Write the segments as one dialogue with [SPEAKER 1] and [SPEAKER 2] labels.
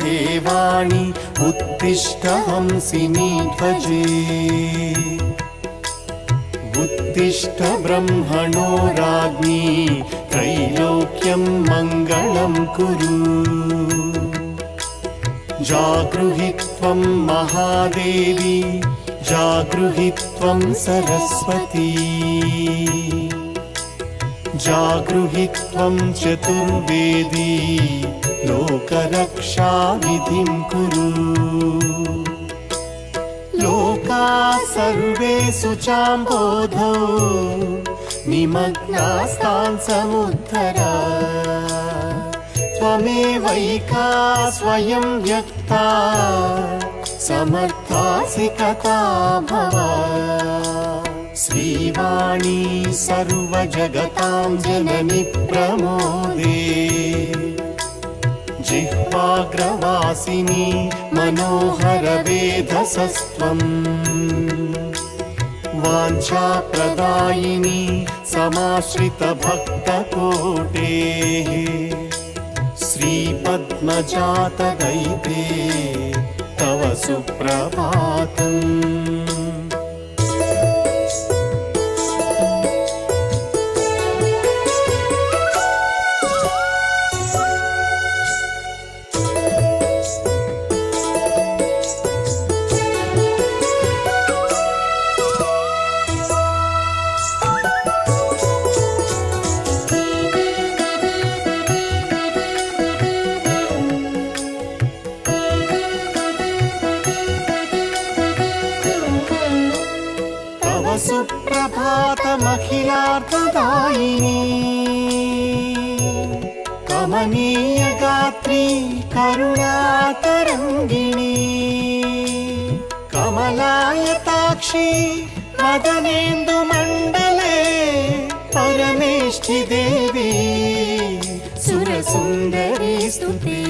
[SPEAKER 1] हे वाणी उत्तिष्ठ हंसिनी ध्वजे उत्तिष्ठ ब्रह्मणो राज्ञी त्रैलोक्यं मङ्गलं कुरु जागृहि त्वं महादेवी जागृहि त्वं सरस्वती जागृहि त्वं चतुर्वेदी लोकरक्षाविधिं कुरु लोका सर्वे शुचाम्बोधौ निमग्नास्तान् समुद्धर त्वमेवैका स्वयं व्यक्ता समर्थासि कथा भव श्रीवाणी सर्वजगतां जननि प्रमोदे जिह्वाग्रवासिनी मनोहर वेधसस्त्वम् वाञ्छाप्रदायिनी समाश्रितभक्तकोटेः श्रीपद्मजातदैते तव सुप्रभातम् सुप्रभातमखिलार्थदायिनी कमनीय गात्री करुणातरङ्गिणी कमलायताक्षी मदनेन्दुमण्डले परमेष्ठि देवी सुरसुन्दरी स्तुते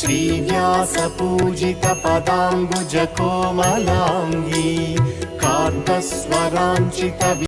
[SPEAKER 1] श्रीव्यासपूजित पदाम्बुज कोमलाङ्गी कान्तस्वराञ्चित